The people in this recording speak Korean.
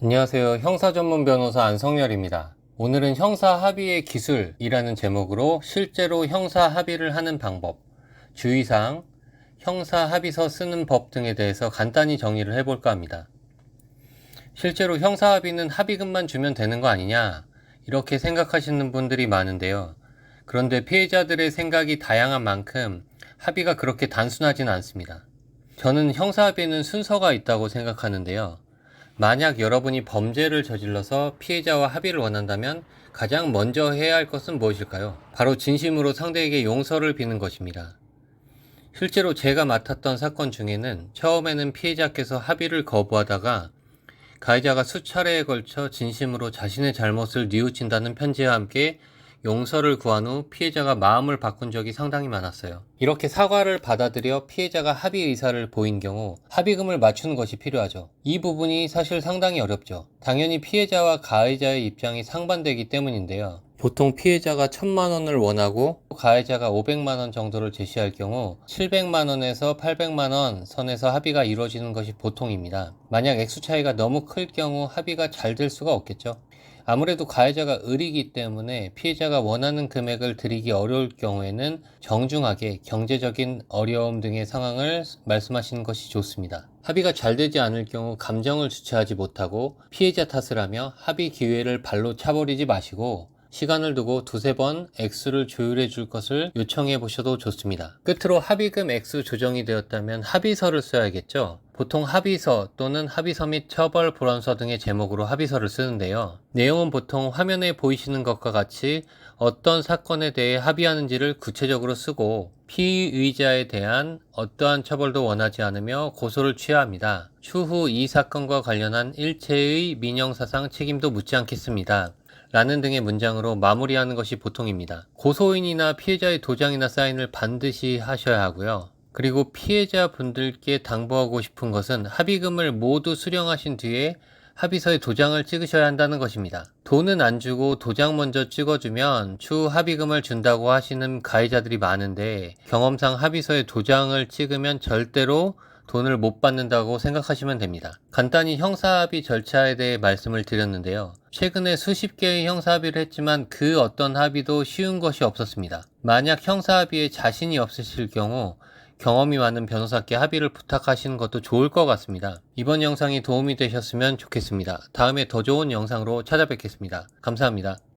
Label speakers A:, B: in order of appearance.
A: 안녕하세요. 형사 전문 변호사 안성열입니다. 오늘은 형사 합의의 기술이라는 제목으로 실제로 형사 합의를 하는 방법, 주의사항, 형사 합의서 쓰는 법 등에 대해서 간단히 정리를 해볼까 합니다. 실제로 형사 합의는 합의금만 주면 되는 거 아니냐, 이렇게 생각하시는 분들이 많은데요. 그런데 피해자들의 생각이 다양한 만큼 합의가 그렇게 단순하진 않습니다. 저는 형사 합의는 순서가 있다고 생각하는데요. 만약 여러분이 범죄를 저질러서 피해자와 합의를 원한다면 가장 먼저 해야 할 것은 무엇일까요? 바로 진심으로 상대에게 용서를 비는 것입니다. 실제로 제가 맡았던 사건 중에는 처음에는 피해자께서 합의를 거부하다가 가해자가 수차례에 걸쳐 진심으로 자신의 잘못을 뉘우친다는 편지와 함께 용서를 구한 후 피해자가 마음을 바꾼 적이 상당히 많았어요. 이렇게 사과를 받아들여 피해자가 합의 의사를 보인 경우 합의금을 맞추는 것이 필요하죠. 이 부분이 사실 상당히 어렵죠. 당연히 피해자와 가해자의 입장이 상반되기 때문인데요. 보통 피해자가 1,000만 원을 원하고 가해자가 500만 원 정도를 제시할 경우 700만 원에서 800만 원 선에서 합의가 이루어지는 것이 보통입니다. 만약 액수 차이가 너무 클 경우 합의가 잘 될 수가 없겠죠. 아무래도 가해자가 을이기 때문에 피해자가 원하는 금액을 드리기 어려울 경우에는 정중하게 경제적인 어려움 등의 상황을 말씀하시는 것이 좋습니다. 합의가 잘 되지 않을 경우 감정을 주체하지 못하고 피해자 탓을 하며 합의 기회를 발로 차버리지 마시고 시간을 두고 두세 번 액수를 조율해 줄 것을 요청해 보셔도 좋습니다. 끝으로 합의금 액수 조정이 되었다면 합의서를 써야겠죠. 보통 합의서 또는 합의서 및 처벌 불원서 등의 제목으로 합의서를 쓰는데요. 내용은 보통 화면에 보이시는 것과 같이 어떤 사건에 대해 합의하는지를 구체적으로 쓰고 피의자에 대한 어떠한 처벌도 원하지 않으며 고소를 취해야 합니다. 추후 이 사건과 관련한 일체의 민형사상 책임도 묻지 않겠습니다. 라는 등의 문장으로 마무리하는 것이 보통입니다. 고소인이나 피해자의 도장이나 사인을 반드시 하셔야 하고요. 그리고 피해자 분들께 당부하고 싶은 것은 합의금을 모두 수령하신 뒤에 합의서에 도장을 찍으셔야 한다는 것입니다. 돈은 안 주고 도장 먼저 찍어주면 추후 합의금을 준다고 하시는 가해자들이 많은데 경험상 합의서에 도장을 찍으면 절대로 돈을 못 받는다고 생각하시면 됩니다. 간단히 형사합의 절차에 대해 말씀을 드렸는데요. 최근에 수십 개의 형사합의를 했지만 그 어떤 합의도 쉬운 것이 없었습니다. 만약 형사합의에 자신이 없으실 경우 경험이 많은 변호사께 합의를 부탁하시는 것도 좋을 것 같습니다. 이번 영상이 도움이 되셨으면 좋겠습니다. 다음에 더 좋은 영상으로 찾아뵙겠습니다. 감사합니다.